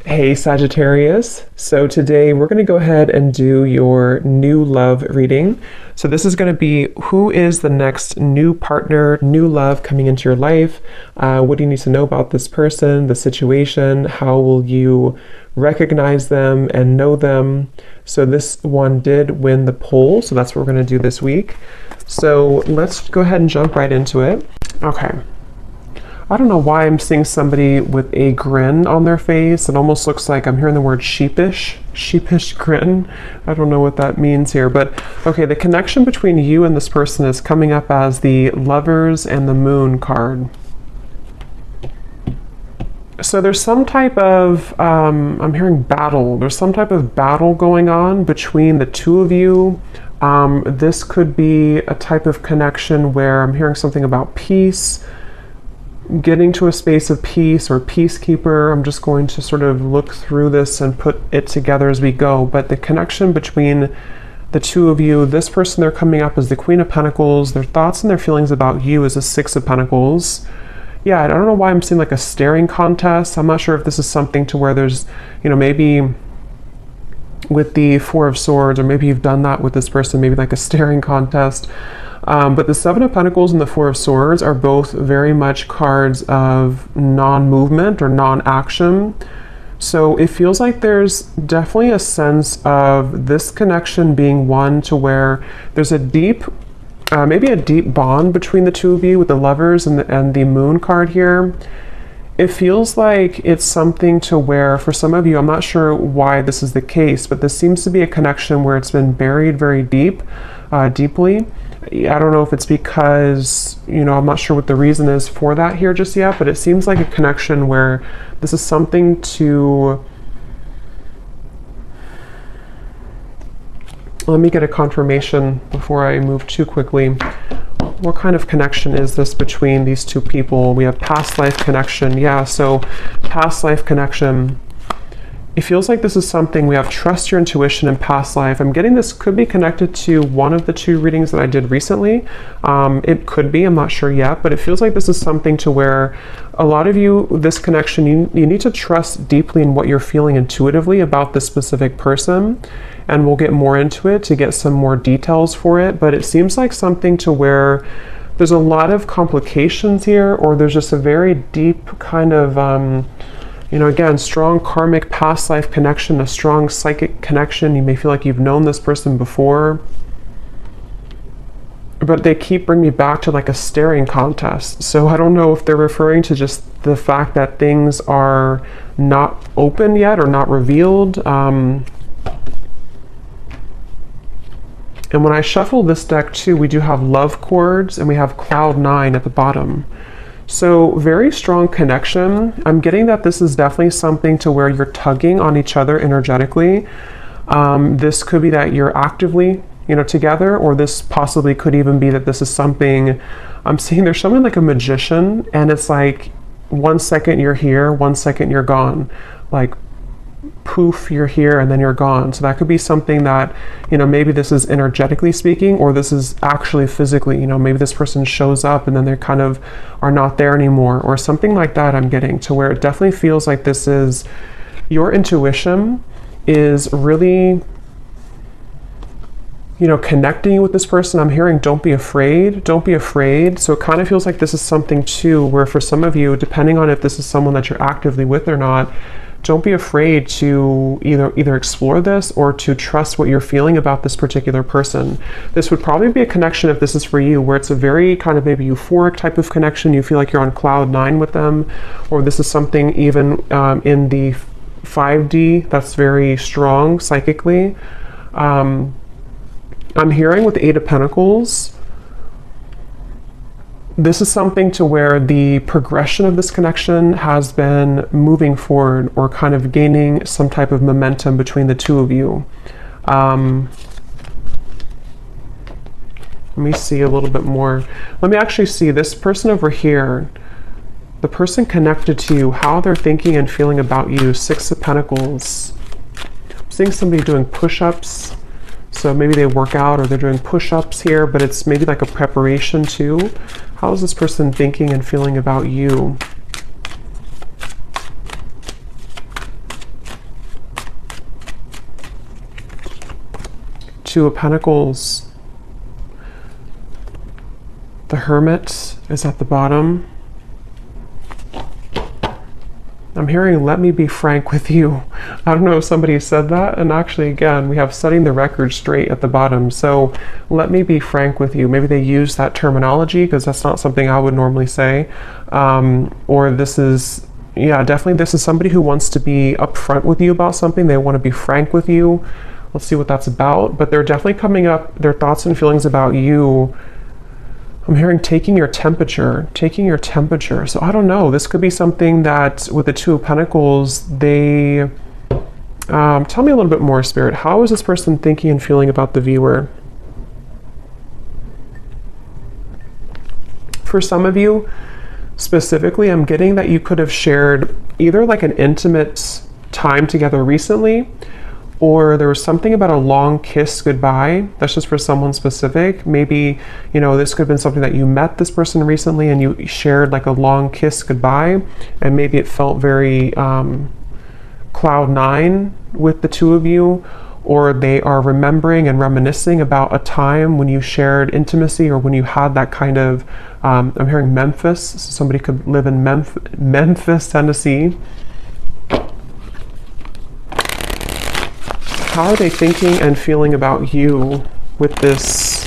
Hey Sagittarius, so today we're going to go ahead and do your new love reading. So this is going to be who is the next new partner, new love coming into your life. What do you need to know about this person, the situation? How will you recognize them and know them? So this one did win the poll, so that's what we're going to do this week. So let's go ahead and jump right into it. Okay. I don't know why I'm seeing somebody with a grin on their face. It almost looks like I'm hearing the word sheepish grin. I don't know what that means here, but okay, the connection between you and this person is coming up as the Lovers and the Moon card. So there's some type of, I'm hearing battle. There's some type of battle going on between the two of you. This could be a type of connection where I'm hearing something about peace, getting to a space of peace or peacekeeper. I'm just going to sort of look through this and put it together as we go. But the connection between the two of you, this person, they're coming up as the Queen of Pentacles. Their thoughts and their feelings about you is a Six of Pentacles. Yeah, I don't know why I'm seeing like a staring contest. I'm not sure if this is something to where there's, you know, maybe with the Four of Swords, or maybe you've done that with this person, maybe like a staring contest. But the Seven of Pentacles and the Four of Swords are both very much cards of non-movement or non-action. So it feels like there's definitely a sense of this connection being one to where there's a deep, maybe a deep bond between the two of you with the Lovers and the Moon card here. It feels like it's something to where, for some of you, I'm not sure why this is the case, but this seems to be a connection where it's been buried very deeply. I don't know if it's because, you know, I'm not sure what the reason is for that here just yet, but it seems like a connection where this is something to, let me get a confirmation before I move too quickly. What kind of connection is this between these two people? We have past life connection. Yeah, so past life connection. It feels like this is something we have trust your intuition in past life. I'm getting this could be connected to one of the two readings that I did recently. It could be, I'm not sure yet, but it feels like this is something to where a lot of you, this connection, you need to trust deeply in what you're feeling intuitively about this specific person. And we'll get more into it to get some more details for it. But it seems like something to where there's a lot of complications here, or there's just a very deep kind of, you know, again, strong karmic past life connection, a strong psychic connection. You may feel like you've known this person before, but they keep bringing me back to like a staring contest. So I don't know if they're referring to just the fact that things are not open yet or not revealed. And when I shuffle this deck too, we do have love chords and we have cloud 9 at the bottom. So very strong connection. I'm getting that this is definitely something to where you're tugging on each other energetically. This could be that you're actively, you know, together, or this possibly could even be that this is something, I'm seeing there's something like a magician, and it's like 1 second you're here, 1 second you're gone. Like poof, you're here and then you're gone. So that could be something that, you know, maybe this is energetically speaking, or this is actually physically, you know, maybe this person shows up and then they kind of are not there anymore, or something like that. I'm getting to where it definitely feels like this is your intuition is really, you know, connecting you with this person. I'm hearing don't be afraid, don't be afraid. So it kind of feels like this is something too where for some of you, depending on if this is someone that you're actively with or not, don't be afraid to either explore this or to trust what you're feeling about this particular person. This would probably be a connection, if this is for you, where it's a very kind of maybe euphoric type of connection. You feel like you're on cloud 9 with them, or this is something even in the 5D that's very strong psychically. I'm hearing with the 8 of Pentacles, this is something to where the progression of this connection has been moving forward, or kind of gaining some type of momentum between the two of you. Let me see a little bit more. Let me actually see this person over here, the person connected to you, how they're thinking and feeling about you. 6 of Pentacles. I'm seeing somebody doing push-ups. So maybe they work out or they're doing push-ups here, but it's maybe like a preparation too. How is this person thinking and feeling about you? Two of Pentacles. The Hermit is at the bottom. I'm hearing, let me be frank with you. I don't know if somebody said that. And actually, again, we have setting the record straight at the bottom. So let me be frank with you. Maybe they use that terminology because that's not something I would normally say. Or this is, yeah, definitely this is somebody who wants to be upfront with you about something. They want to be frank with you. Let's see what that's about. But they're definitely coming up, their thoughts and feelings about you. I'm hearing taking your temperature. So I don't know. This could be something that with the Two of Pentacles, they... tell me a little bit more, Spirit. How is this person thinking and feeling about the viewer? For some of you, specifically, I'm getting that you could have shared either like an intimate time together recently, or there was something about a long kiss goodbye. That's just for someone specific. Maybe, you know, this could have been something that you met this person recently and you shared like a long kiss goodbye, and maybe it felt very cloud nine with the two of you, or they are remembering and reminiscing about a time when you shared intimacy or when you had that kind of, I'm hearing Memphis, so somebody could live in Memphis, Tennessee. How are they thinking and feeling about you with this?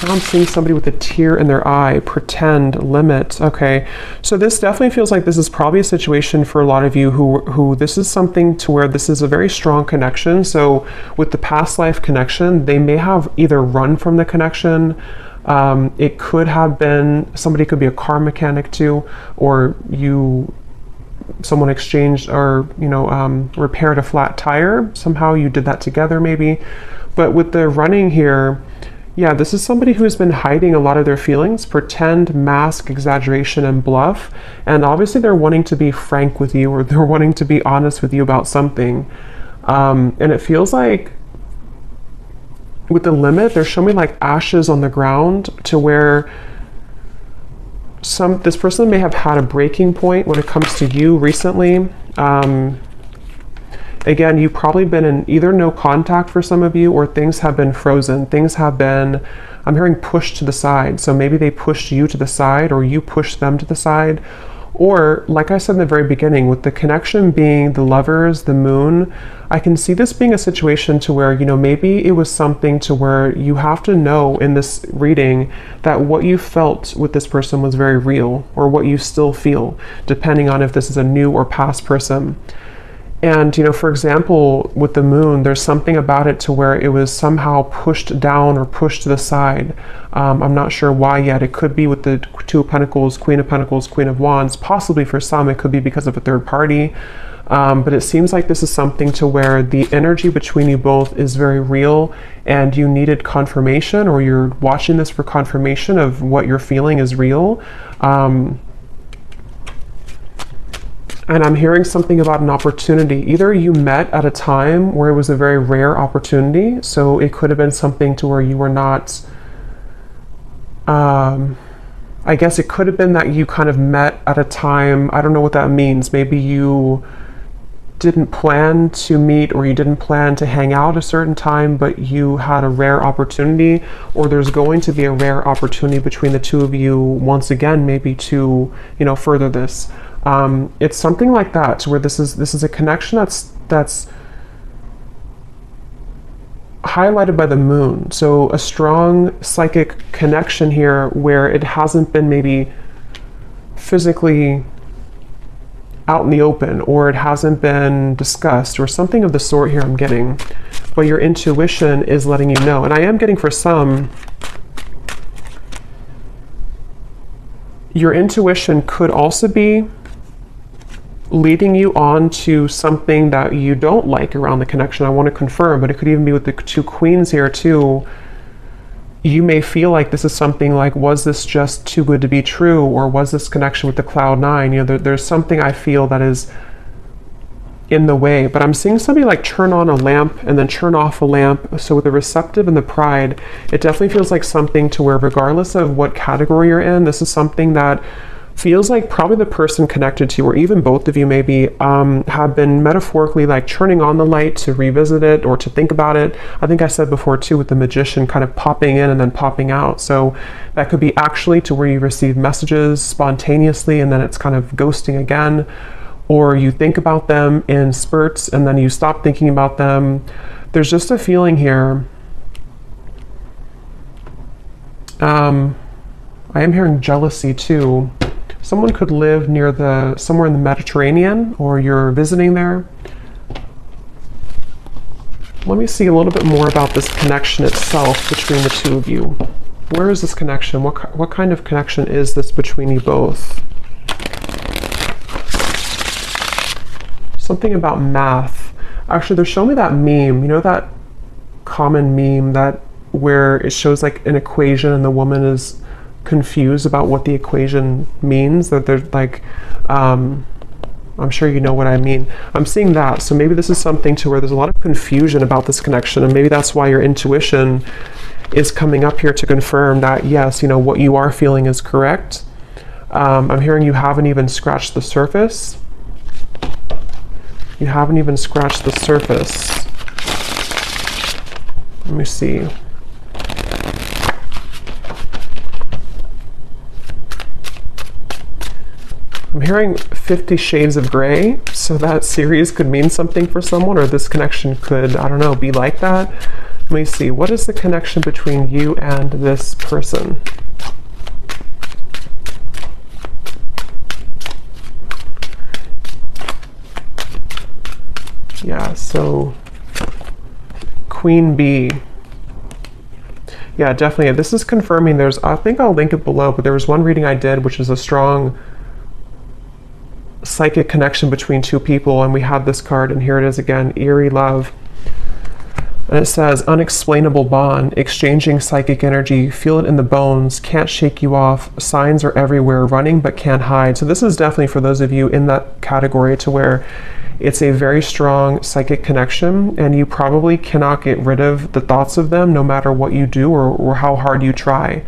Now I'm seeing somebody with a tear in their eye, pretend, limit. Okay, so this definitely feels like this is probably a situation for a lot of you who this is something to where this is a very strong connection. So with the past life connection, they may have either run from the connection. It could have been, somebody could be a car mechanic too, or someone exchanged or, you know, repaired a flat tire. Somehow you did that together maybe. But with the running here, yeah, this is somebody who's been hiding a lot of their feelings, pretend, mask, exaggeration, and bluff. And obviously they're wanting to be frank with you, or they're wanting to be honest with you about something. And it feels like with the limit, they're showing me like ashes on the ground, to where this person may have had a breaking point when it comes to you recently. Again, you've probably been in either no contact for some of you, or things have been frozen. Things have been, I'm hearing, pushed to the side. So maybe they pushed you to the side, or you pushed them to the side. Or, like I said in the very beginning, with the connection being the Lovers, the Moon, I can see this being a situation to where, you know, maybe it was something to where you have to know in this reading that what you felt with this person was very real, or what you still feel, depending on if this is a new or past person. And, you know, for example, with the Moon, there's something about it to where it was somehow pushed down or pushed to the side. I'm not sure why yet. It could be with the Two of Pentacles, Queen of Wands. Possibly for some, it could be because of a third party. But it seems like this is something to where the energy between you both is very real, and you needed confirmation, or you're watching this for confirmation of what you're feeling is real. And I'm hearing something about an opportunity. Either you met at a time where it was a very rare opportunity. So it could have been something to where you were not, I guess it could have been that you kind of met at a time, I don't know what that means. Maybe you didn't plan to meet, or you didn't plan to hang out a certain time, but you had a rare opportunity, or there's going to be a rare opportunity between the two of you once again, maybe to, you know, further this. It's something like that, where this is a connection that's highlighted by the Moon. So a strong psychic connection here, where it hasn't been maybe physically out in the open, or it hasn't been discussed, or something of the sort here I'm getting, but your intuition is letting you know. And I am getting, for some, your intuition could also be leading you on to something that you don't like around the connection. I want to confirm, but it could even be with the two queens here too. You may feel like this is something like, was this just too good to be true? Or was this connection with the Cloud Nine? You know, there's something I feel that is in the way, but I'm seeing somebody like turn on a lamp and then turn off a lamp. So with the Receptive and the Pride, it definitely feels like something to where, regardless of what category you're in, this is something that Feels like probably the person connected to you, or even both of you maybe, have been metaphorically like turning on the light to revisit it or to think about it. I think I said before too with the Magician kind of popping in and then popping out. So that could be actually to where you receive messages spontaneously and then it's kind of ghosting again. Or you think about them in spurts and then you stop thinking about them. There's just a feeling here. I am hearing jealousy too. Someone could live near somewhere in the Mediterranean, or you're visiting there. Let me see a little bit more about this connection itself between the two of you. Where is this connection? What kind of connection is this between you both? Something about math. Actually, they're showing me that meme. You know that common meme where it shows like an equation and the woman is confused about what the equation means, that they're like, I'm sure you know what I mean. I'm seeing that. So maybe this is something to where there's a lot of confusion about this connection, and maybe that's why your intuition is coming up here to confirm that, yes, you know, what you are feeling is correct. I'm hearing you haven't even scratched the surface. You haven't even scratched the surface. Let me see. I'm hearing 50 Shades of Grey, so that series could mean something for someone, or this connection could, I don't know, be like that. Let me see, what is the connection between you and this person? Yeah, so Queen Bee. Yeah, definitely. This is confirming I think I'll link it below, but there was one reading I did, which is a strong psychic connection between two people, and we had this card, and here it is again, Eerie Love. And it says, unexplainable bond, exchanging psychic energy, feel it in the bones, can't shake you off, signs are everywhere, running but can't hide. So this is definitely for those of you in that category to where it's a very strong psychic connection, and you probably cannot get rid of the thoughts of them no matter what you do or how hard you try.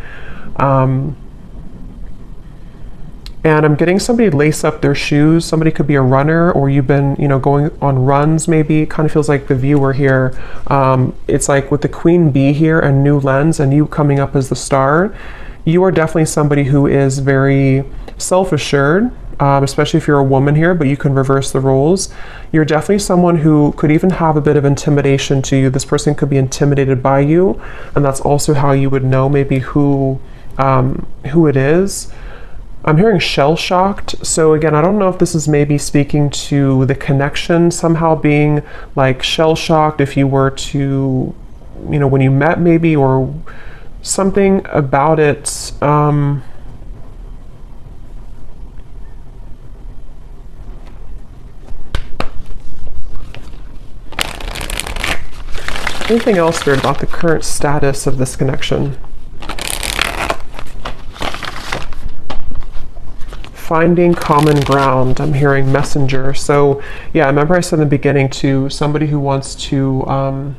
And I'm getting somebody lace up their shoes. Somebody could be a runner, or you've been, you know, going on runs maybe. It kind of feels like the viewer here. It's like with the Queen Bee here and New Lens and you coming up as the star, you are definitely somebody who is very self-assured, especially if you're a woman here, but you can reverse the roles. You're definitely someone who could even have a bit of intimidation to you. This person could be intimidated by you, and that's also how you would know maybe who it is. I'm hearing shell-shocked. So again, I don't know if this is maybe speaking to the connection somehow being like shell-shocked if you were to, you know, when you met maybe, or something about it. Anything else weird about the current status of this connection? Finding common ground. I'm hearing messenger. So yeah, remember I said in the beginning to somebody who wants to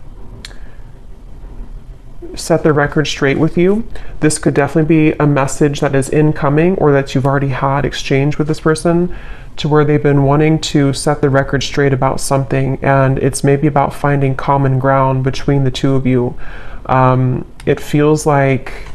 set the record straight with you. This could definitely be a message that is incoming, or that you've already had exchange with this person, to where they've been wanting to set the record straight about something, and it's maybe about finding common ground between the two of you. It feels like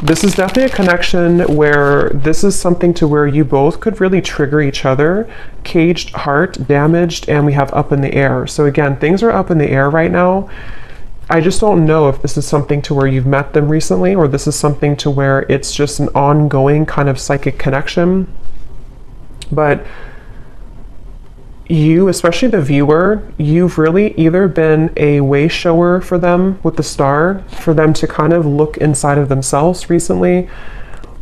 this is definitely a connection where this is something to where you both could really trigger each other. Caged heart, damaged, and we have up in the air. So again, things are up in the air right now. I just don't know if this is something to where you've met them recently, or this is something to where it's just an ongoing kind of psychic connection. But you, especially the viewer, you've really either been a way shower for them with the star, for them to kind of look inside of themselves recently,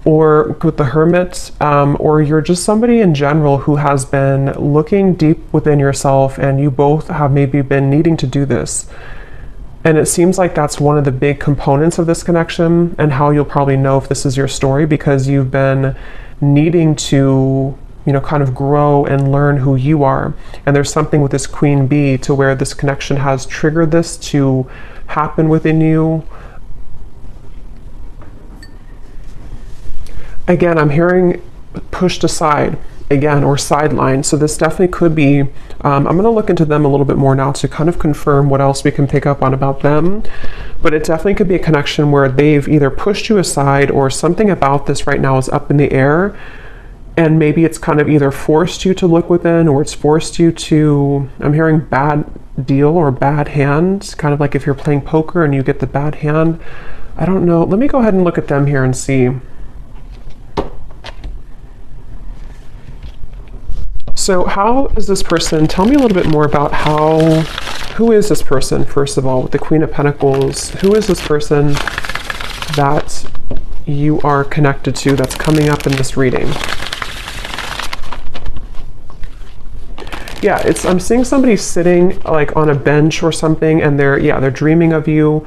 or with the Hermit, or you're just somebody in general who has been looking deep within yourself, and you both have maybe been needing to do this. And it seems like that's one of the big components of this connection, and how you'll probably know if this is your story, because you've been needing to, you know, kind of grow and learn who you are. And there's something with this Queen Bee to where this connection has triggered this to happen within you. Again, I'm hearing pushed aside again, or sidelined. So this definitely could be, I'm going to look into them a little bit more now to kind of confirm what else we can pick up on about them. But it definitely could be a connection where they've either pushed you aside or something about this right now is up in the air. And maybe it's kind of either forced you to look within, or it's forced you to, I'm hearing bad deal or bad hand, kind of like if you're playing poker and you get the bad hand. I don't know. Let me go ahead and look at them here and see. So how is this person, tell me a little bit more about who is this person, first of all, with the Queen of Pentacles? Who is this person that you are connected to that's coming up in this reading? Yeah, I'm seeing somebody sitting like on a bench or something, and they're dreaming of you,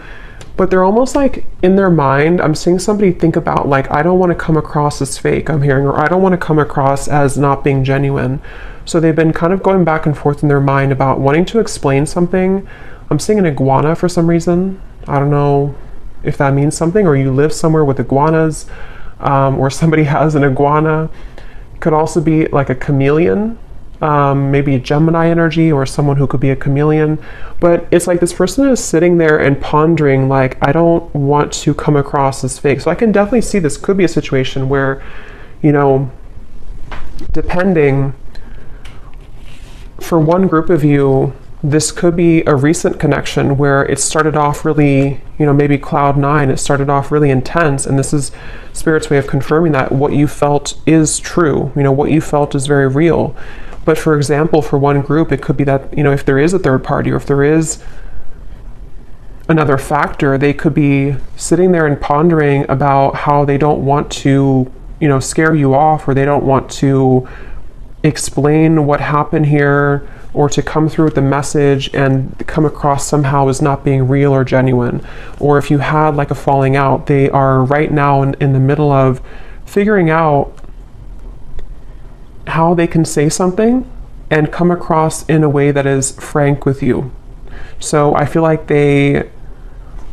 but they're almost like in their mind, I'm seeing somebody think about like, I don't want to come across as fake, I'm hearing, or I don't want to come across as not being genuine. So they've been kind of going back and forth in their mind about wanting to explain something. I'm seeing an iguana for some reason. I don't know if that means something, or you live somewhere with iguanas, or somebody has an iguana. Could also be like a chameleon. Maybe a Gemini energy, or someone who could be a chameleon. But it's like this person is sitting there and pondering like, I don't want to come across as fake. So I can definitely see this could be a situation where, you know, depending, for one group of you, this could be a recent connection where it started off really, you know, maybe cloud nine, it started off really intense, and this is Spirit's way of confirming that what you felt is true, you know, what you felt is very real. But for example, for one group, it could be that, you know, if there is a third party, or if there is another factor, they could be sitting there and pondering about how they don't want to, you know, scare you off, or they don't want to explain what happened here, or to come through with the message and come across somehow as not being real or genuine. Or if you had like a falling out, they are right now in the middle of figuring out how they can say something and come across in a way that is frank with you. So I feel like they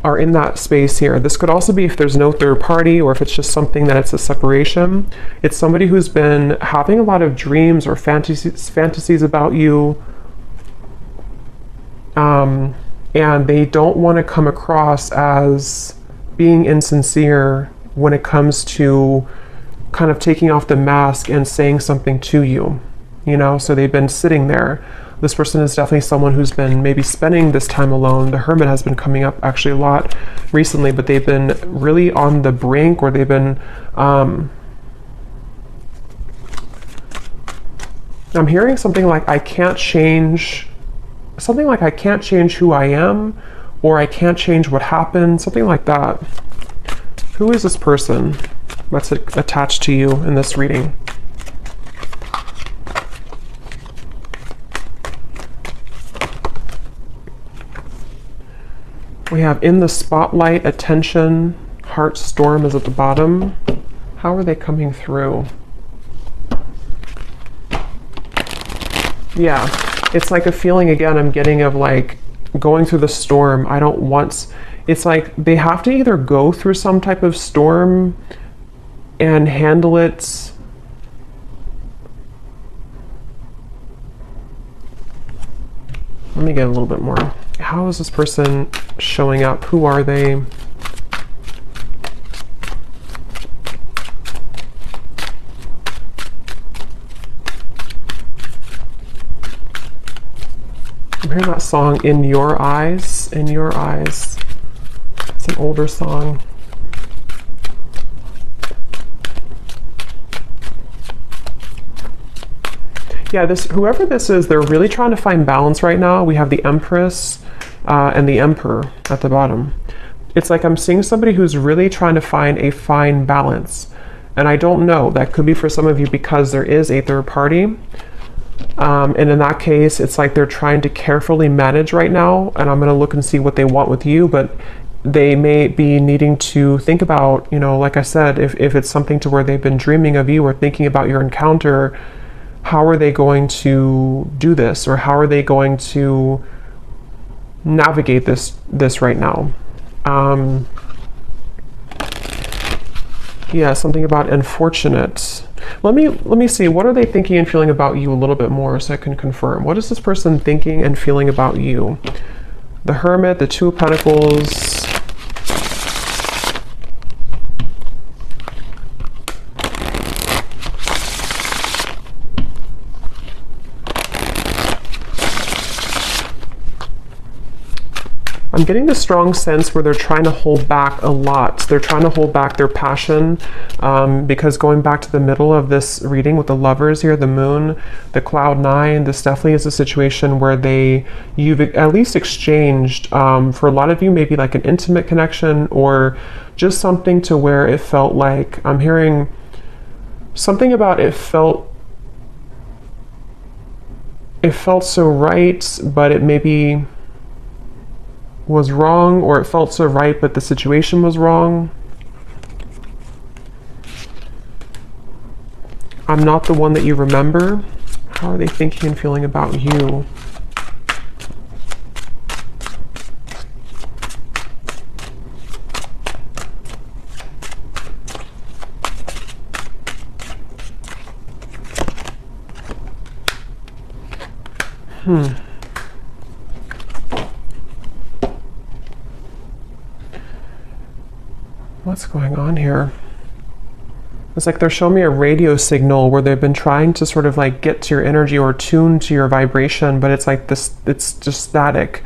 are in that space here. This could also be if there's no third party, or if it's just something that it's a separation. It's somebody who's been having a lot of dreams or fantasies about you, and they don't want to come across as being insincere when it comes to kind of taking off the mask and saying something to you, you know. So they've been sitting there. This person is definitely someone who's been maybe spending this time alone. The Hermit has been coming up actually a lot recently, but they've been really on the brink, or they've been, I'm hearing something like, I can't change who I am, or I can't change what happened, something like that. Who is this person that's attached to you in this reading? We have in the spotlight, attention, heart storm is at the bottom. How are they coming through? Yeah, it's like a feeling again I'm getting of like going through the storm. I don't want, it's like they have to either go through some type of storm and handle it. Let me get a little bit more. How is this person showing up? Who are they? I'm hearing that song, In Your Eyes, In Your Eyes. It's an older song. Yeah, whoever this is, they're really trying to find balance right now. We have the Empress and the Emperor at the bottom. It's like I'm seeing somebody who's really trying to find a fine balance. And I don't know, that could be for some of you because there is a third party. And in that case, it's like they're trying to carefully manage right now. And I'm going to look and see what they want with you. But they may be needing to think about, you know, like I said, if it's something to where they've been dreaming of you or thinking about your encounter, how are they going to do this, or how are they going to navigate this right now? Yeah, something about unfortunate. Let me see. What are they thinking and feeling about you a little bit more so I can confirm. What is this person thinking and feeling about you? The Hermit, the Two of Pentacles. I'm getting the strong sense where they're trying to hold back a lot. They're trying to hold back their passion because going back to the middle of this reading with the Lovers here, the Moon, the Cloud 9, this definitely is a situation where you've at least exchanged, for a lot of you, maybe like an intimate connection or just something to where it felt like, I'm hearing something about it felt so right, but it maybe was wrong, or it felt so right but the situation was wrong. I'm not the one that you remember. How are they thinking and feeling about you? What's going on here? It's like they're showing me a radio signal where they've been trying to sort of like get to your energy or tune to your vibration, but it's like this, it's just static.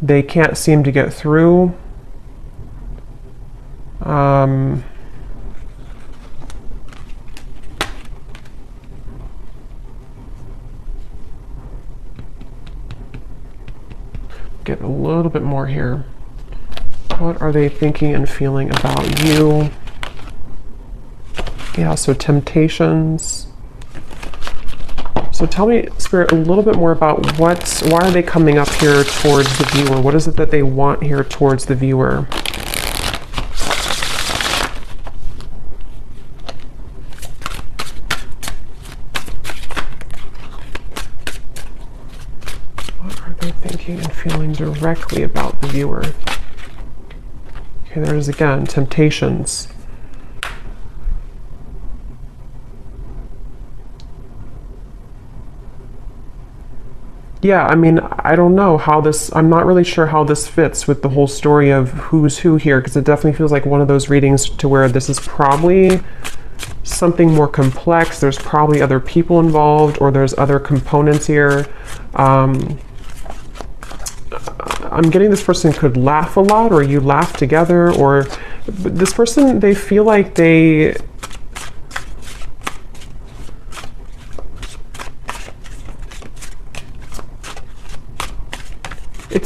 They can't seem to get through. Get a little bit more here. What are they thinking and feeling about you? Yeah, so temptations. So tell me, Spirit, a little bit more about why are they coming up here towards the viewer? What is it that they want here towards the viewer? What are they thinking and feeling directly about the viewer? Okay, there's again, temptations. Yeah, I mean, I don't know how this, I'm not really sure how this fits with the whole story of who's who here, because it definitely feels like one of those readings to where this is probably something more complex. There's probably other people involved, or there's other components here. I'm getting this person could laugh a lot, or you laugh together, or this person, they feel like it's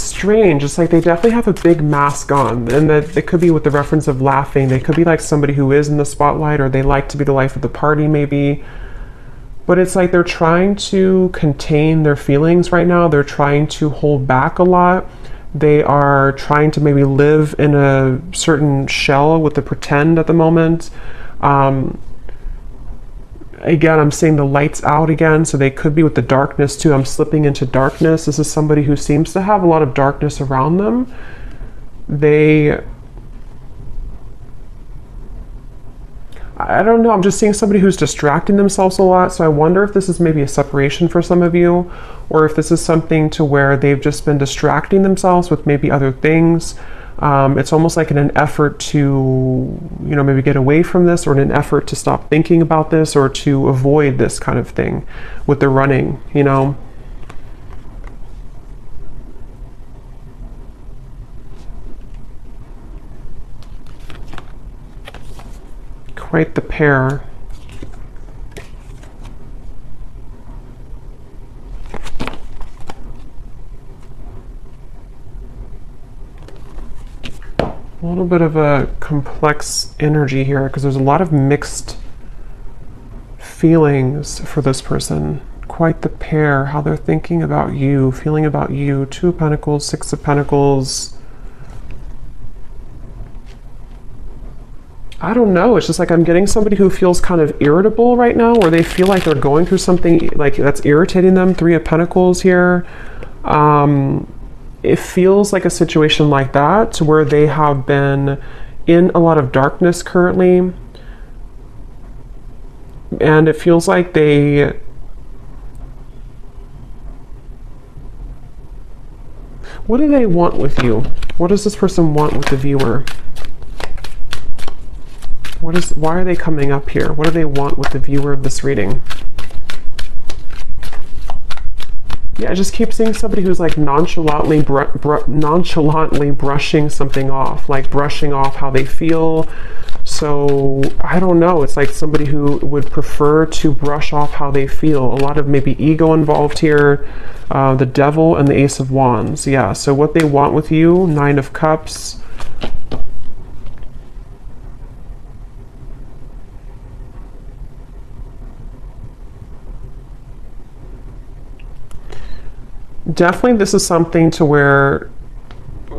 strange. It's like they definitely have a big mask on, and that it could be with the reference of laughing. They could be like somebody who is in the spotlight, or they like to be the life of the party maybe. But it's like they're trying to contain their feelings right now. They're trying to hold back a lot. They are trying to maybe live in a certain shell with the pretend at the moment. Again, I'm seeing the lights out again, so they could be with the darkness too. I'm slipping into darkness. This is somebody who seems to have a lot of darkness around them. I don't know, I'm just seeing somebody who's distracting themselves a lot, so I wonder if this is maybe a separation for some of you, or if this is something to where they've just been distracting themselves with maybe other things. It's almost like in an effort to, maybe get away from this, or in an effort to stop thinking about this, or to avoid this kind of thing with the running, Quite the pair. A little bit of a complex energy here, because there's a lot of mixed feelings for this person. Quite the pair, how they're thinking about you, feeling about you. Two of Pentacles, Six of Pentacles. I don't know, it's just like I'm getting somebody who feels kind of irritable right now, or they feel like they're going through something like that's irritating them. Three of Pentacles here. It feels like a situation like that, where they have been in a lot of darkness currently. And it feels like they... What do they want with you? What does this person want with the viewer? Why are they coming up here? What do they want with the viewer of this reading? Yeah, I just keep seeing somebody who's like nonchalantly brushing something off, like brushing off how they feel. So I don't know, it's like somebody who would prefer to brush off how they feel. A lot of maybe ego involved here. The Devil and the Ace of Wands. Yeah, so what they want with you, Nine of Cups. Definitely this is something to where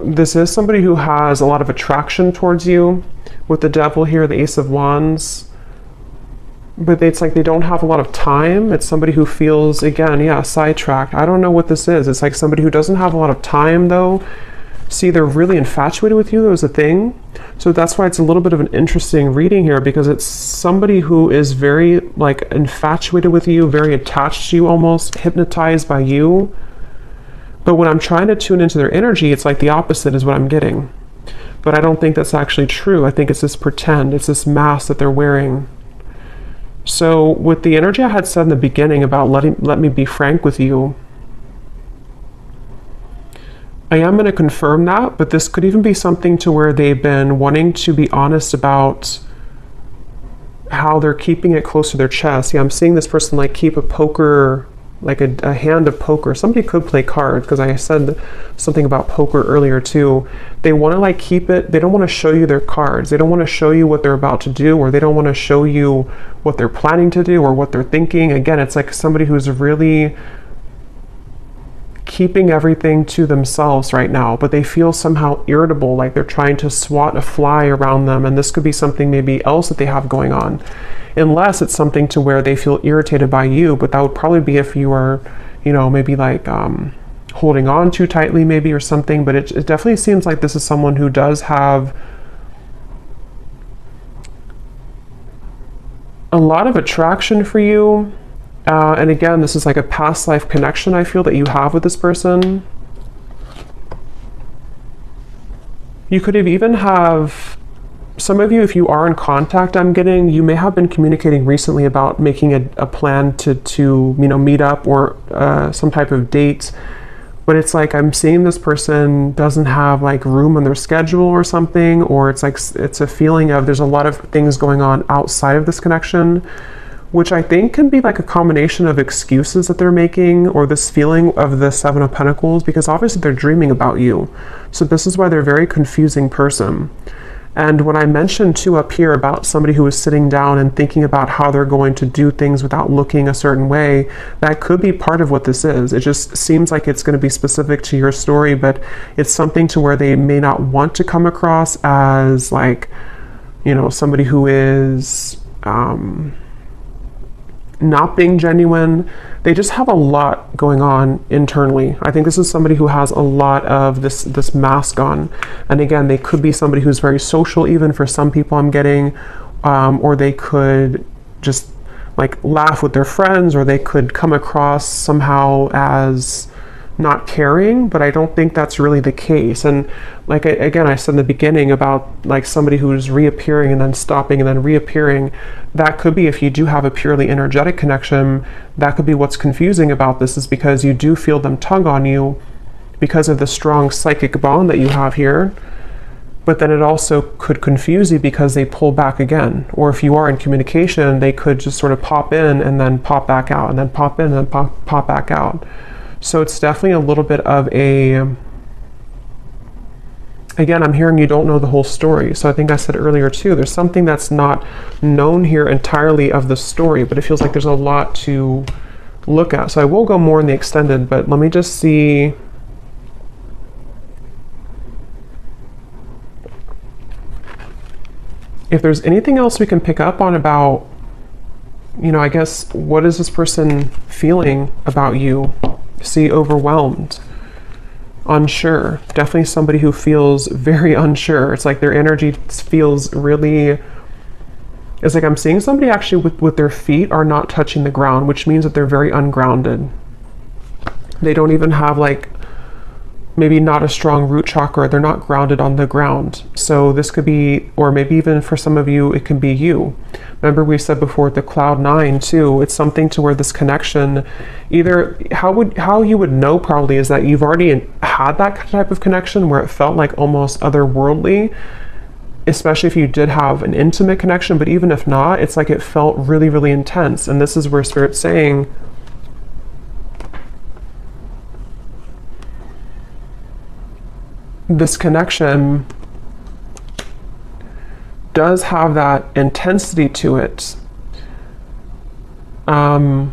this is somebody who has a lot of attraction towards you. With the Devil here, the Ace of Wands. But it's like they don't have a lot of time. It's somebody who feels, again, yeah, sidetracked. I don't know what this is. It's like somebody who doesn't have a lot of time, though. See, they're really infatuated with you. There's a thing. So that's why it's a little bit of an interesting reading here, because it's somebody who is very, like, infatuated with you, very attached to you, almost hypnotized by you. But when I'm trying to tune into their energy, it's like the opposite is what I'm getting. But I don't think that's actually true. I think it's this pretend. It's this mask that they're wearing. So with the energy I had said in the beginning about let me be frank with you, I am going to confirm that, but this could even be something to where they've been wanting to be honest about how they're keeping it close to their chest. Yeah, I'm seeing this person like keep a poker, like a hand of poker. Somebody could play cards, because I said something about poker earlier too. They want to like keep it, they don't want to show you their cards. They don't want to show you what they're about to do, or they don't want to show you what they're planning to do or what they're thinking. Again, it's like somebody who's really keeping everything to themselves right now, but they feel somehow irritable, like they're trying to swat a fly around them. And this could be something maybe else that they have going on. Unless it's something to where they feel irritated by you, but that would probably be if you are, you know, maybe like holding on too tightly maybe or something. But it definitely seems like this is someone who does have a lot of attraction for you. And again, this is like a past life connection I feel that you have with this person. You could have even have... Some of you, if you are in contact, I'm getting, you may have been communicating recently about making a plan to you know, meet up or some type of date. But it's like I'm seeing this person doesn't have like room on their schedule or something, or it's like it's a feeling of there's a lot of things going on outside of this connection, which I think can be like a combination of excuses that they're making, or this feeling of the Seven of Pentacles, because obviously they're dreaming about you. So this is why they're a very confusing person. And when I mentioned too up here about somebody who is sitting down and thinking about how they're going to do things without looking a certain way, that could be part of what this is. It just seems like it's going to be specific to your story, but it's something to where they may not want to come across as like, you know, somebody who is not being genuine. They just have a lot going on internally. I think this is somebody who has a lot of this mask on. And again, they could be somebody who's very social, even for some people I'm getting, or they could just like laugh with their friends, or they could come across somehow as not caring, but I don't think that's really the case. And like again, I said in the beginning about like somebody who's reappearing and then stopping and then reappearing. That could be, if you do have a purely energetic connection, that could be what's confusing about this, is because you do feel them tug on you because of the strong psychic bond that you have here. But then it also could confuse you because they pull back again. Or if you are in communication, they could just sort of pop in and then pop back out, and then pop in and then pop back out. So it's definitely a little bit of a... Again, I'm hearing you don't know the whole story. So I think I said earlier too, there's something that's not known here entirely of the story, but it feels like there's a lot to look at. So I will go more in the extended, but let me just see. If there's anything else we can pick up on about, you know, I guess, what is this person feeling about you? See, overwhelmed. Unsure. Definitely somebody who feels very unsure. It's like their energy feels really It's like I'm seeing somebody actually with their feet are not touching the ground, which means that they're very ungrounded. They don't even have like maybe not a strong root chakra. They're not grounded on the ground. So this could be, or maybe even for some of you, it can be you. Remember we said before the cloud 9 too, it's something to where this connection, either how you would know probably is that you've already had that type of connection where it felt like almost otherworldly, especially if you did have an intimate connection, but even if not, it's like it felt really, really intense. And this is where Spirit's saying, this connection does have that intensity to it. I'm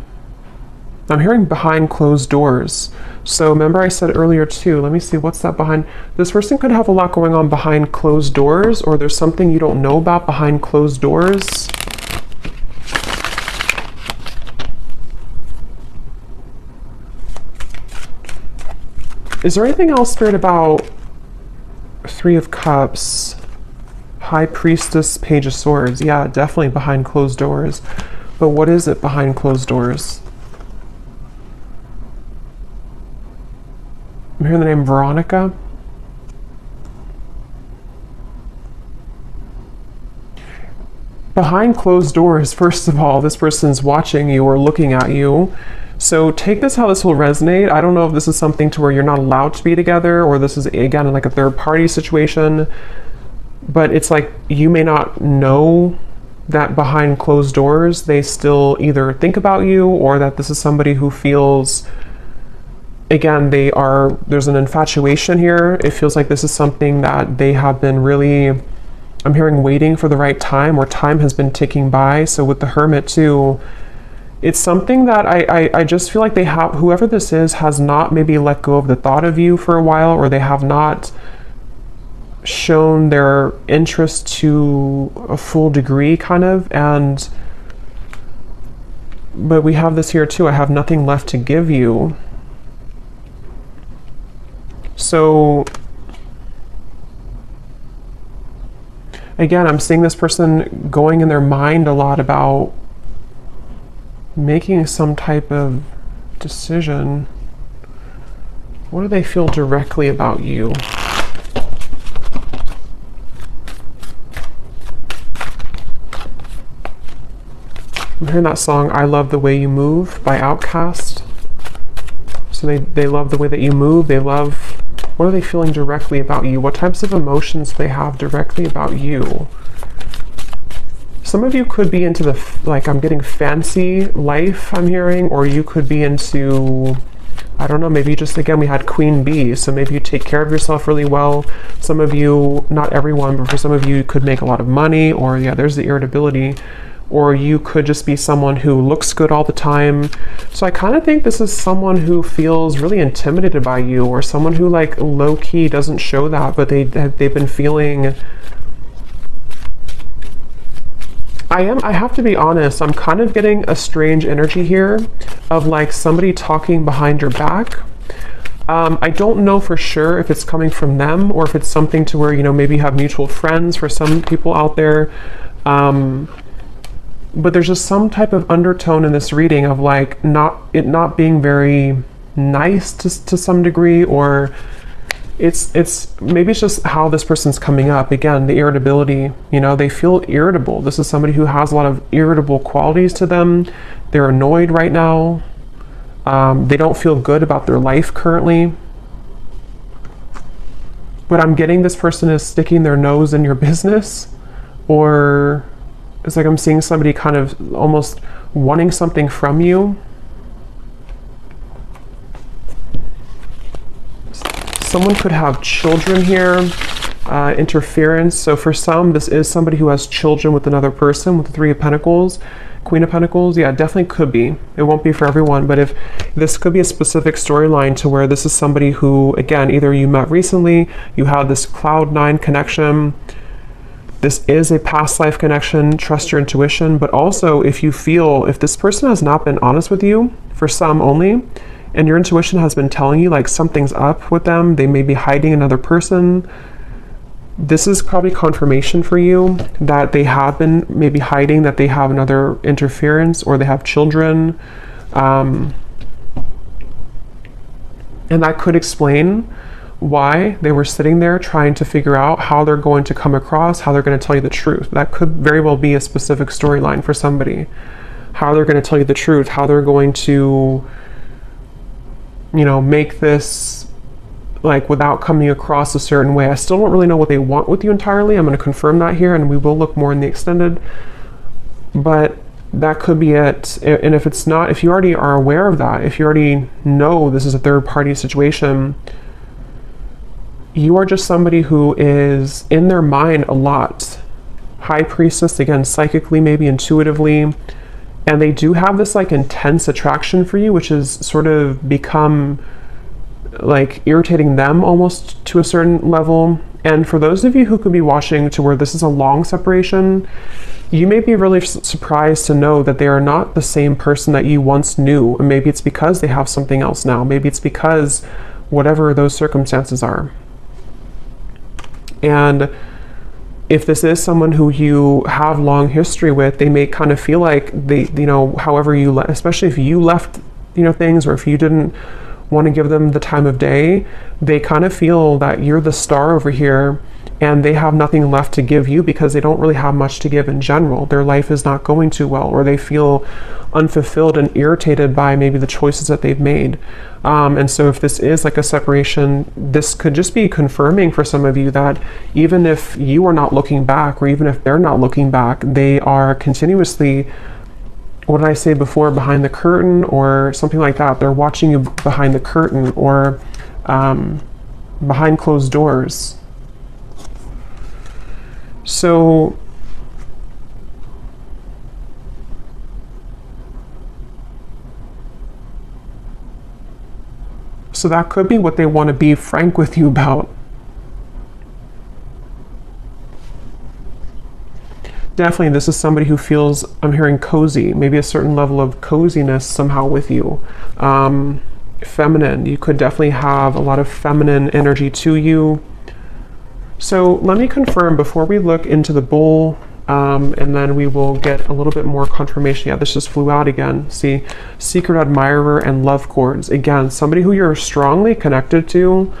hearing behind closed doors. So remember I said earlier too, let me see, what's that behind? This person could have a lot going on behind closed doors, or there's something you don't know about behind closed doors. Is there anything else, Spirit, about Three of Cups, High Priestess, Page of Swords? Yeah, definitely behind closed doors. But what is it behind closed doors? I'm hearing the name Veronica. Behind closed doors, first of all, this person's watching you or looking at you. So take this how this will resonate. I don't know if this is something to where you're not allowed to be together, or this is, again, like a third party situation. But it's like you may not know that behind closed doors, they still either think about you, or that this is somebody who feels, again, there's an infatuation here. It feels like this is something that they have been really, I'm hearing, waiting for the right time, or time has been ticking by. So with the Hermit too, it's something that I just feel like whoever this is has not maybe let go of the thought of you for a while, or they have not shown their interest to a full degree kind of. But we have this here too, I have nothing left to give you. So again, I'm seeing this person going in their mind a lot about making some type of decision. What do they feel directly about you? I'm hearing that song, I Love the Way You Move by Outkast. So they love the way that you move. They love, what are they feeling directly about you? What types of emotions do they have directly about you? Some of you could be into like, I'm getting fancy life, I'm hearing, or you could be into, I don't know, maybe just, again, we had Queen Bee, so maybe you take care of yourself really well. Some of you, not everyone, but for some of you, you could make a lot of money, or yeah, there's the irritability. Or you could just be someone who looks good all the time. So I kind of think this is someone who feels really intimidated by you, or someone who like low-key doesn't show that, but they've been feeling, I have to be honest, I'm kind of getting a strange energy here of like somebody talking behind your back. I don't know for sure if it's coming from them, or if it's something to where, you know, maybe you have mutual friends for some people out there. But there's just some type of undertone in this reading of like not being very nice to some degree, or it's maybe it's just how this person's coming up. Again, the irritability, you know, they feel irritable. This is somebody who has a lot of irritable qualities to them. They're annoyed right now. They don't feel good about their life currently. But I'm getting this person is sticking their nose in your business, or it's like I'm seeing somebody kind of almost wanting something from you. Someone could have children here, interference. So for some, this is somebody who has children with another person, with the Three of Pentacles, Queen of Pentacles. Yeah, it definitely could be. It won't be for everyone, but if this could be a specific storyline to where this is somebody who, again, either you met recently, you have this cloud 9 connection. This is a past life connection, trust your intuition, but also if this person has not been honest with you, for some only, and your intuition has been telling you like something's up with them, they may be hiding another person, This is probably confirmation for you that they have been maybe hiding that they have another interference or they have children. And that could explain why they were sitting there trying to figure out how they're going to come across, how they're going to tell you the truth. That could very well be a specific storyline for somebody. How they're going to tell you the truth, how they're going to, you know, make this like without coming across a certain way. I still don't really know what they want with you entirely. I'm going to confirm that here, and we will look more in the extended. But that could be it. And if it's not, if you already are aware of that, if you already know this is a third party situation, you are just somebody who is in their mind a lot. High priestess, again, psychically, maybe intuitively. And they do have this like intense attraction for you, which has sort of become like irritating them almost to a certain level. And for those of you who could be watching to where this is a long separation, you may be really surprised to know that they are not the same person that you once knew. And maybe it's because they have something else now. Maybe it's because whatever those circumstances are. And if this is someone who you have long history with, they may kind of feel like they, you know, however you, especially if you left, you know, things, or if you didn't want to give them the time of day, they kind of feel that you're the star over here and they have nothing left to give you because they don't really have much to give in general. Their life is not going too well, or they feel unfulfilled and irritated by maybe the choices that they've made. And so if this is like a separation, this could just be confirming for some of you that even if you are not looking back, or even if they're not looking back, they are continuously, what did I say before, behind the curtain or something like that. They're watching you behind the curtain or behind closed doors. So that could be what they want to be frank with you about. Definitely, this is somebody who feels, I'm hearing cozy, maybe a certain level of coziness somehow with you. Feminine, you could definitely have a lot of feminine energy to you. So let me confirm before we look into the bull, and then we will get a little bit more confirmation. Yeah, this just flew out again. See, secret admirer and love cords. Again, somebody who you're strongly connected to,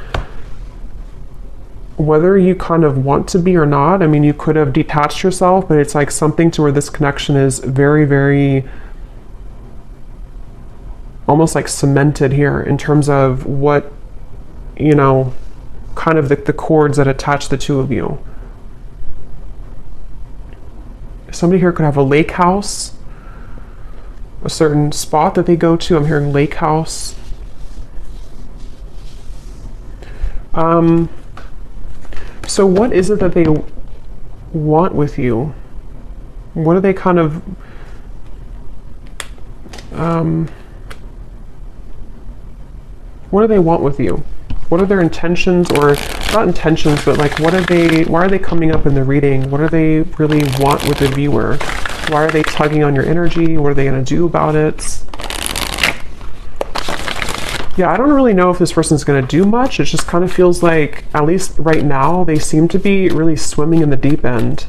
whether you kind of want to be or not. I mean, you could have detached yourself, but it's like something to where this connection is very, very almost like cemented here in terms of what, you know, kind of the cords that attach the two of you. Somebody here could have a lake house, a certain spot that they go to. I'm hearing lake house. So what is it that they want with you? What are they kind of what do they want with you? What are their intentions, or not intentions, but like what are they, why are they coming up in the reading? What do they really want with the viewer? Why are they tugging on your energy? What are they going to do about it? Yeah, I don't really know if this person's going to do much. It just kind of feels like, at least right now, they seem to be really swimming in the deep end.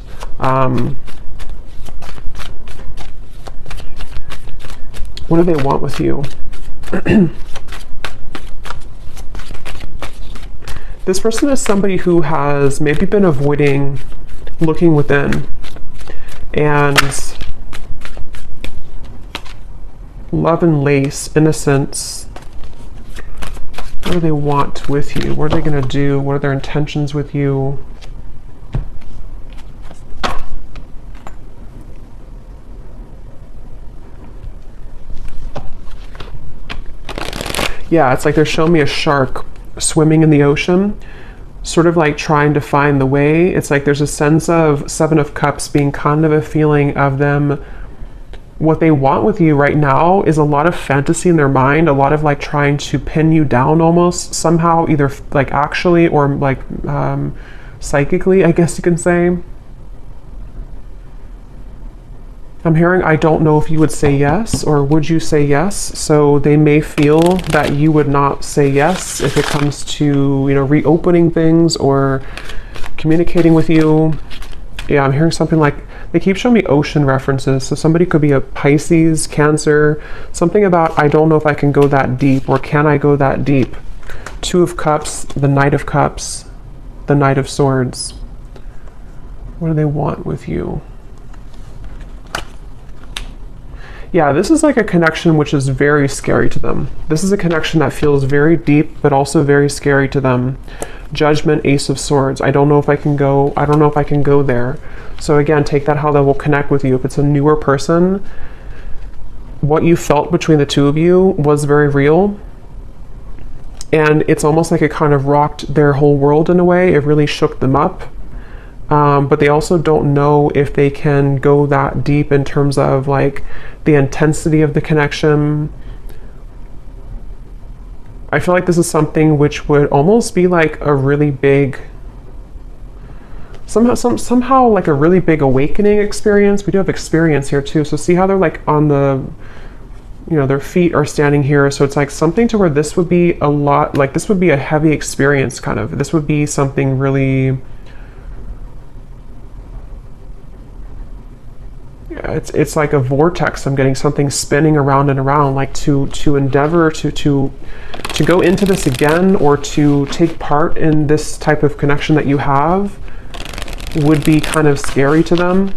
What do they want with you? This person is somebody who has maybe been avoiding looking within, and love and lace, innocence. What do they want with you? What are they going to do? What are their intentions with you? Yeah, it's like they're showing me a shark swimming in the ocean, sort of like trying to find the way. It's like there's a sense of Seven of Cups being kind of a feeling of them. What they want with you right now is a lot of fantasy in their mind, a lot of like trying to pin you down almost somehow, either like actually or like psychically, I guess you can say. I'm hearing, I don't know if you would say yes, or would you say yes? So they may feel that you would not say yes if it comes to, you know, reopening things or communicating with you. Yeah, I'm hearing something like, they keep showing me ocean references. So somebody could be a Pisces, Cancer, something about, I don't know if I can go that deep, or can I go that deep? Two of Cups, the Knight of Cups, the Knight of Swords. What do they want with you? Yeah, this is like a connection which is very scary to them. This is a connection that feels very deep, but also very scary to them. Judgment, Ace of Swords. I don't know if I can go, I don't know if I can go there. So again, take that how that will connect with you. If it's a newer person, what you felt between the two of you was very real. And it's almost like it kind of rocked their whole world in a way. It really shook them up. But they also don't know if they can go that deep in terms of like the intensity of the connection. I feel like this is something which would almost be like a really big, somehow like a really big awakening experience. We do have experience here too. So see how they're like on the, you know, their feet are standing here. So it's like something to where this would be a lot, like this would be a heavy experience kind of. This would be something really, it's like a vortex. I'm getting something spinning around and around, like to endeavor to go into this again, or to take part in this type of connection that you have would be kind of scary to them.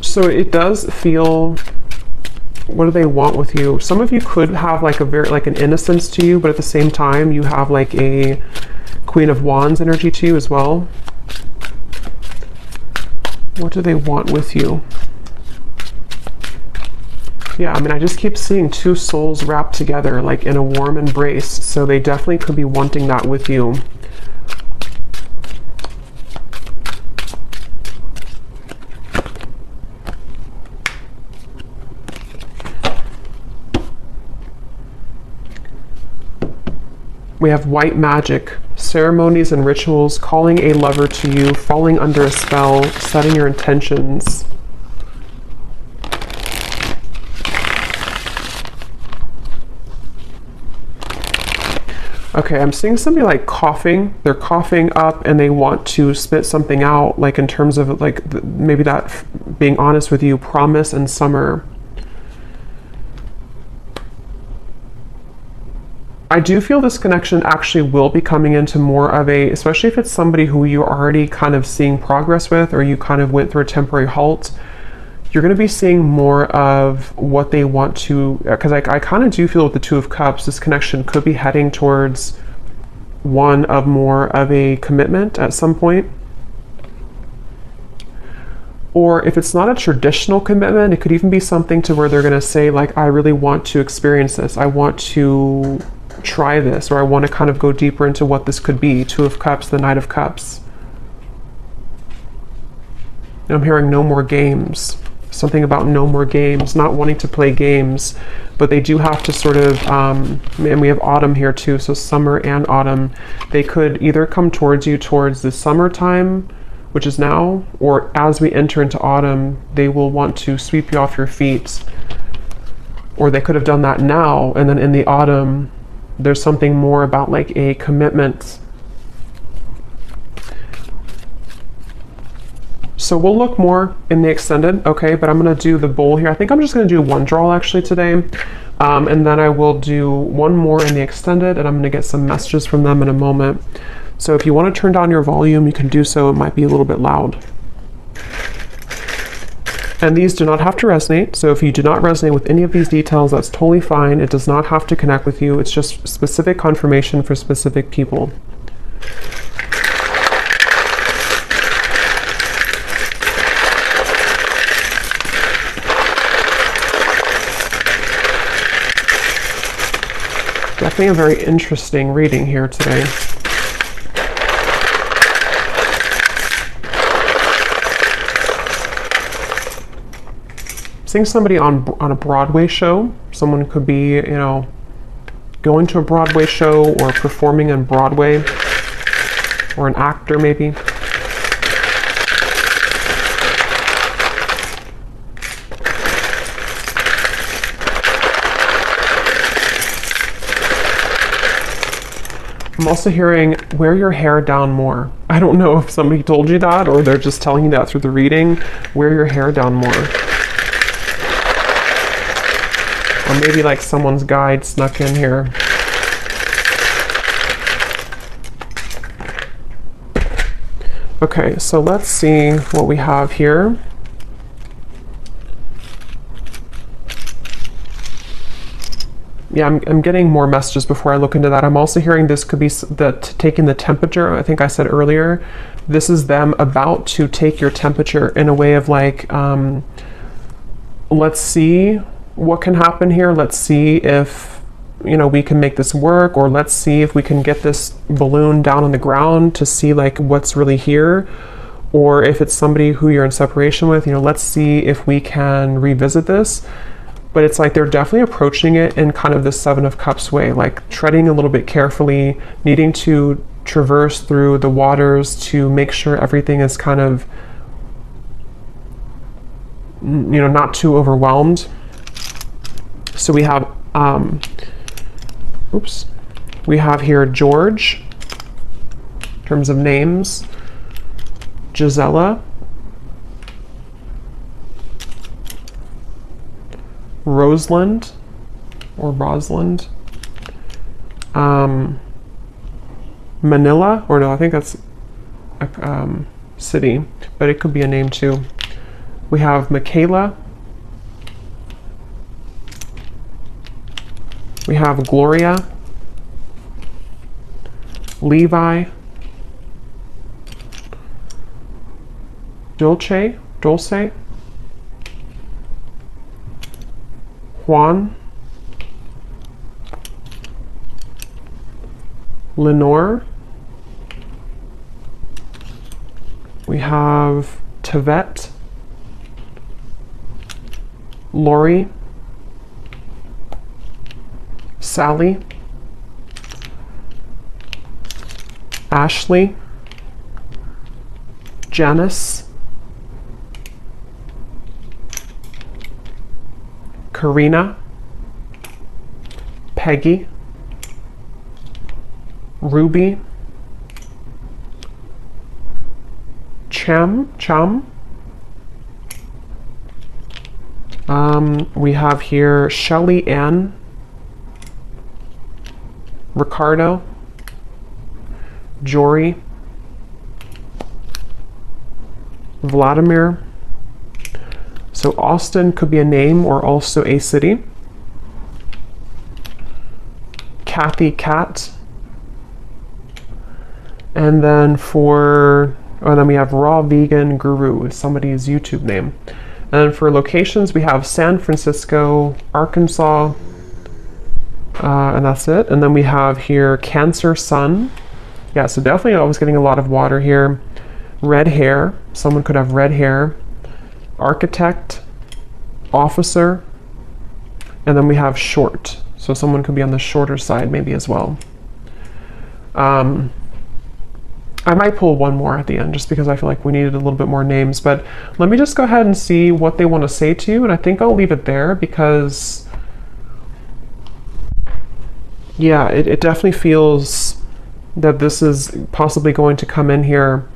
So it does feel, what do they want with you? Some of you could have like a very, like an innocence to you, but at the same time you have like a Queen of Wands energy to you as well. What do they want with you? Yeah, I mean, I just keep seeing two souls wrapped together, like in a warm embrace. So they definitely could be wanting that with you. We have white magic, ceremonies and rituals, calling a lover to you, falling under a spell, setting your intentions. Okay, I'm seeing somebody like coughing. They're coughing up and they want to spit something out, like in terms of like maybe that, being honest with you, promise and summer. I do feel this connection actually will be coming into more of a, especially if it's somebody who you're already kind of seeing progress with, or you kind of went through a temporary halt, you're going to be seeing more of what they want to, because I kind of do feel with the Two of Cups, this connection could be heading towards one of more of a commitment at some point. Or if it's not a traditional commitment, it could even be something to where they're going to say like, I really want to experience this. I want to try this, or I want to kind of go deeper into what this could be. Two of Cups, the Knight of Cups. And I'm hearing no more games. Something about no more games, not wanting to play games, but they do have to sort of, and we have autumn here too, so summer and autumn. They could either come towards you towards the summertime, which is now, or as we enter into autumn, they will want to sweep you off your feet. Or they could have done that now, and then in the autumn, there's something more about like a commitment. So we'll look more in the extended, okay, but I'm gonna do the bowl here. I think I'm just gonna do one draw actually today. And then I will do one more in the extended, and I'm gonna get some messages from them in a moment. So if you wanna turn down your volume, you can do so. It might be a little bit loud. And these do not have to resonate. So if you do not resonate with any of these details, that's totally fine. It does not have to connect with you. It's just specific confirmation for specific people. Definitely a very interesting reading here today. Seeing somebody on a Broadway show. Someone could be, you know, going to a Broadway show or performing on Broadway, or an actor maybe. I'm also hearing wear your hair down more. I don't know if somebody told you that or they're just telling you that through the reading. Wear your hair down more. Or maybe like someone's guide snuck in here. Okay, so let's see what we have here. Yeah, I'm getting more messages before I look into that. I'm also hearing this could be taking the temperature. I think I said earlier, this is them about to take your temperature in a way of like, let's see what can happen here. Let's see if, you know, we can make this work, or let's see if we can get this balloon down on the ground to see like what's really here. Or if it's somebody who you're in separation with, you know, let's see if we can revisit this. But it's like they're definitely approaching it in kind of the Seven of Cups way, like treading a little bit carefully, needing to traverse through the waters to make sure everything is kind of, you know, not too overwhelmed. So we have, we have here George, in terms of names, Gisela, Rosalind, or Rosalind, Manila, or no, I think that's a city, but it could be a name too. We have Michaela. We have Gloria, Levi, Dulce, Juan, Lenore. We have Tevet, Lori, Sally, Ashley, Janice, Karina, Peggy, Ruby, Chum. We have here Shelly Ann, Ricardo, Jory, Vladimir. So Austin could be a name or also a city. Kathy Cat. And then then we have Raw Vegan Guru, is somebody's YouTube name. And then for locations, we have San Francisco, Arkansas, and that's it. And then we have here Cancer Sun. Yeah, so definitely I was getting a lot of water here. Red hair, someone could have red hair. Architect, officer, and then we have short. So someone could be on the shorter side maybe as well. I might pull one more at the end just because I feel like we needed a little bit more names, but let me just go ahead and see what they want to say to you, and I think I'll leave it there because, yeah, it definitely feels that this is possibly going to come in here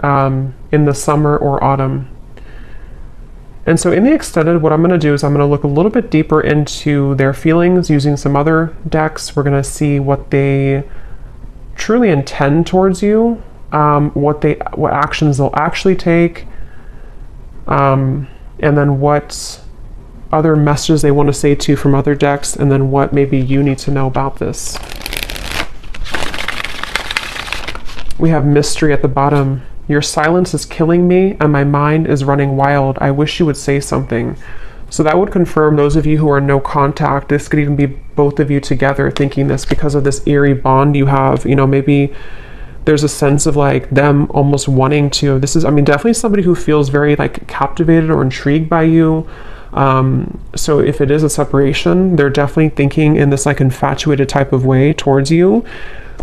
in the summer or autumn. And so in the extended, what I'm going to do is I'm going to look a little bit deeper into their feelings using some other decks. We're going to see what they truly intend towards you, what actions they'll actually take, and then what other messages they want to say to you from other decks, and then what maybe you need to know about this. We have mystery at the bottom. Your silence is killing me and my mind is running wild. I wish you would say something. So that would confirm those of you who are no contact. This could even be both of you together thinking this because of this eerie bond you have. You know, maybe there's a sense of like them almost wanting to, definitely somebody who feels very like captivated or intrigued by you. So if it is a separation, they're definitely thinking in this like infatuated type of way towards you.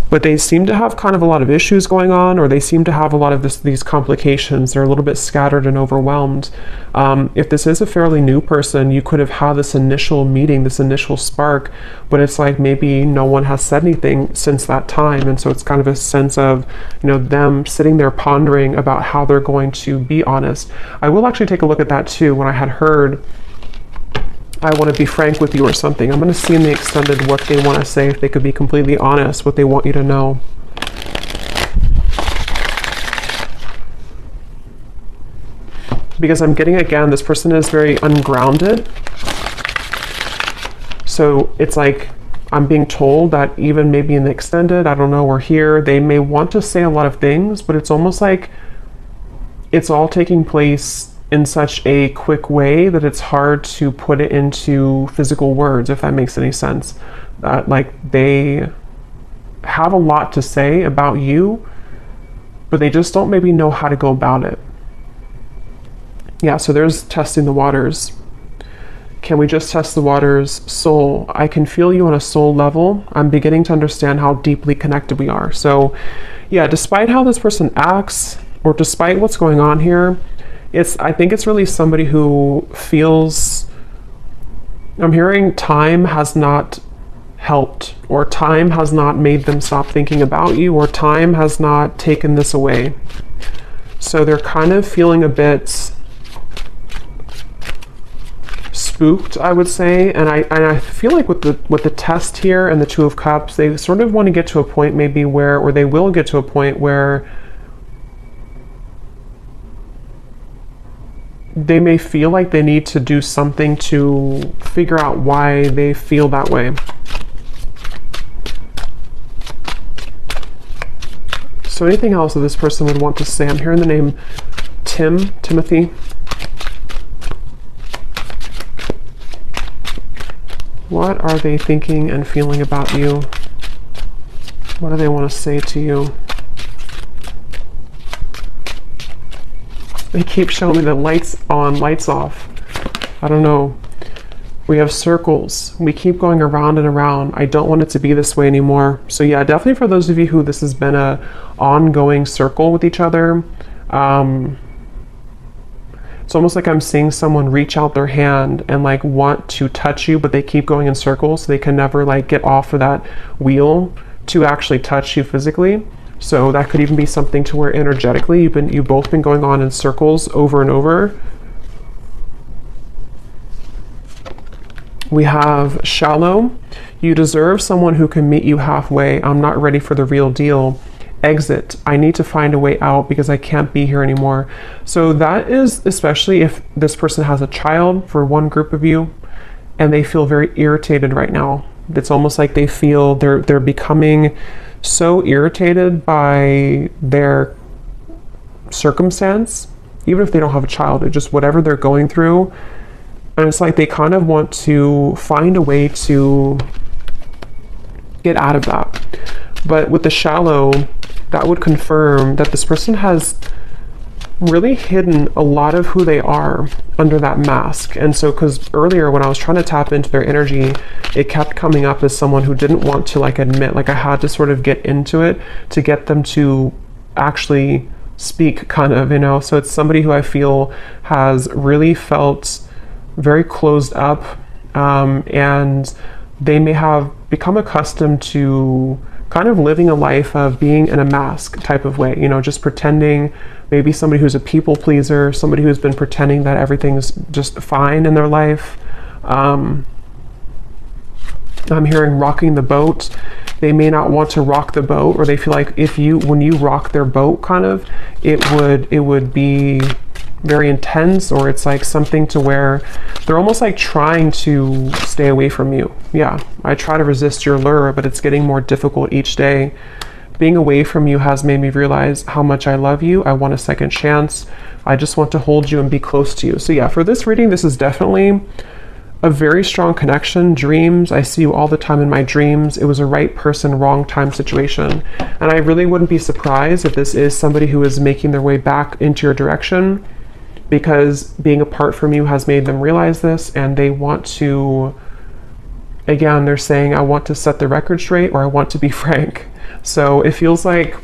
but they seem to have kind of a lot of issues going on, or they seem to have a lot of these complications. They're a little bit scattered and overwhelmed. If this is a fairly new person, you could have had this initial meeting, this initial spark, but it's like maybe no one has said anything since that time. And so it's kind of a sense of, you know, them sitting there pondering about how they're going to be honest. I will actually take a look at that too. When I had heard, I want to be frank with you or something, I'm going to see in the extended what they want to say, if they could be completely honest, what they want you to know. Because I'm getting, again, this person is very ungrounded. So it's like I'm being told that even maybe in the extended, I don't know, or here, they may want to say a lot of things, but it's almost like it's all taking place in such a quick way that it's hard to put it into physical words, if that makes any sense. Like they have a lot to say about you, but they just don't maybe know how to go about it. Yeah, so there's testing the waters. Can we just test the waters? Soul. I can feel you on a soul level. I'm beginning to understand how deeply connected we are. So yeah, despite how this person acts, or despite what's going on here, I think it's really somebody who feels, I'm hearing time has not helped, or time has not made them stop thinking about you, or time has not taken this away. So they're kind of feeling a bit spooked, I would say. And I feel like with the test here and the Two of Cups, they sort of want to get to a point maybe where, or they will get to a point where they may feel like they need to do something to figure out why they feel that way. So anything else that this person would want to say? I'm hearing the name Timothy. What are they thinking and feeling about you? What do they want to say to you? They keep showing me the lights on, lights off. I don't know. We have circles. We keep going around and around. I don't want it to be this way anymore. So yeah, definitely for those of you who this has been a ongoing circle with each other, it's almost like I'm seeing someone reach out their hand and like want to touch you, but they keep going in circles. So they can never like get off of that wheel to actually touch you physically. So that could even be something to where energetically you've both been going on in circles over and over. We have shallow. You deserve someone who can meet you halfway. I'm not ready for the real deal. Exit. I need to find a way out because I can't be here anymore. So that is especially if this person has a child, for one group of you, and they feel very irritated right now. It's almost like they feel they're becoming so irritated by their circumstance, even if they don't have a child, it's just whatever they're going through. And it's like they kind of want to find a way to get out of that. But with the shallow, that would confirm that this person has really hidden a lot of who they are under that mask. And so, because earlier when I was trying to tap into their energy, it kept coming up as someone who didn't want to like admit, like I had to sort of get into it to get them to actually speak, kind of, you know. So it's somebody who I feel has really felt very closed up, and they may have become accustomed to kind of living a life of being in a mask type of way, you know, just pretending. Maybe somebody who's a people pleaser, somebody who's been pretending that everything's just fine in their life. I'm hearing rocking the boat. They may not want to rock the boat, or they feel like when you rock their boat, kind of, it would be very intense, or it's like something to where they're almost like trying to stay away from you. Yeah, I try to resist your lure, but it's getting more difficult each day. Being away from you has made me realize how much I love you. I want a second chance. I just want to hold you and be close to you. So yeah, for this reading, this is definitely a very strong connection. Dreams, I see you all the time in my dreams. It was a right person, wrong time situation. And I really wouldn't be surprised if this is somebody who is making their way back into your direction, because being apart from you has made them realize this, and they want to, again, they're saying, I want to set the record straight, or I want to be frank. So it feels like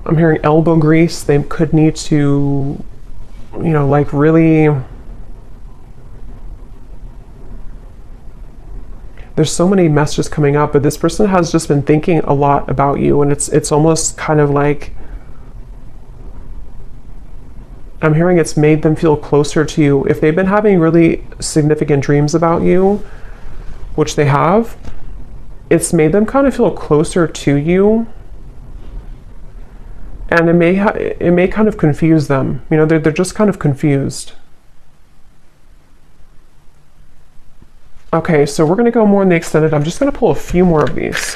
I'm hearing elbow grease. They could need to, you know, like really, there's so many messages coming up, but this person has just been thinking a lot about you, and it's almost kind of like, I'm hearing it's made them feel closer to you. If they've been having really significant dreams about you, which they have, it's made them kind of feel closer to you. And it may kind of confuse them. You know, they're just kind of confused. Okay, so we're going to go more in the extended. I'm just going to pull a few more of these.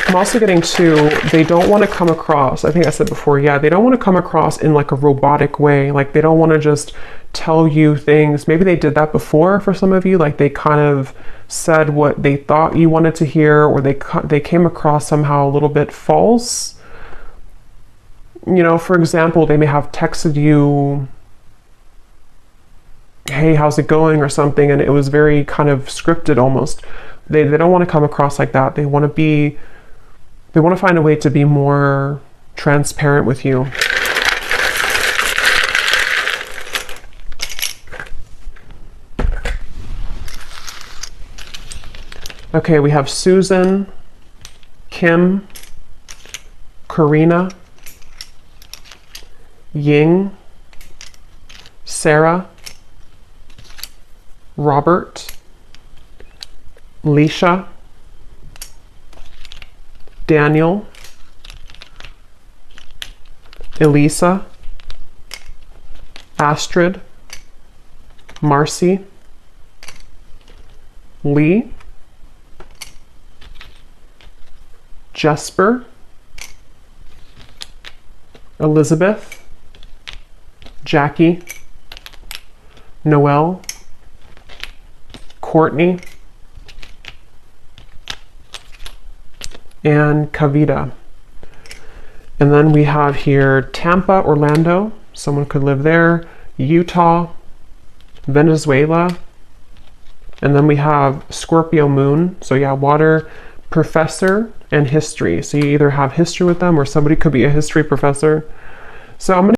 I'm also getting to, they don't want to come across, I think I said before, yeah, they don't want to come across in like a robotic way. Like they don't want to just tell you things. Maybe they did that before for some of you. Like they kind of said what they thought you wanted to hear, or they came across somehow a little bit false. You know, for example, they may have texted you, hey, how's it going, or something, and it was very kind of scripted almost. They don't want to come across like that. They want to find a way to be more transparent with you. Okay, we have Susan, Kim, Karina, Ying, Sarah, Robert, Leisha, Daniel, Elisa, Astrid, Marcy, Lee, Jesper, Elizabeth, Jackie, Noelle, Courtney, and Kavita. And then we have here Tampa, Orlando, someone could live there, Utah, Venezuela, and then we have Scorpio moon, so yeah, water, professor, and history. So you either have history with them, or somebody could be a history professor. So I'm going to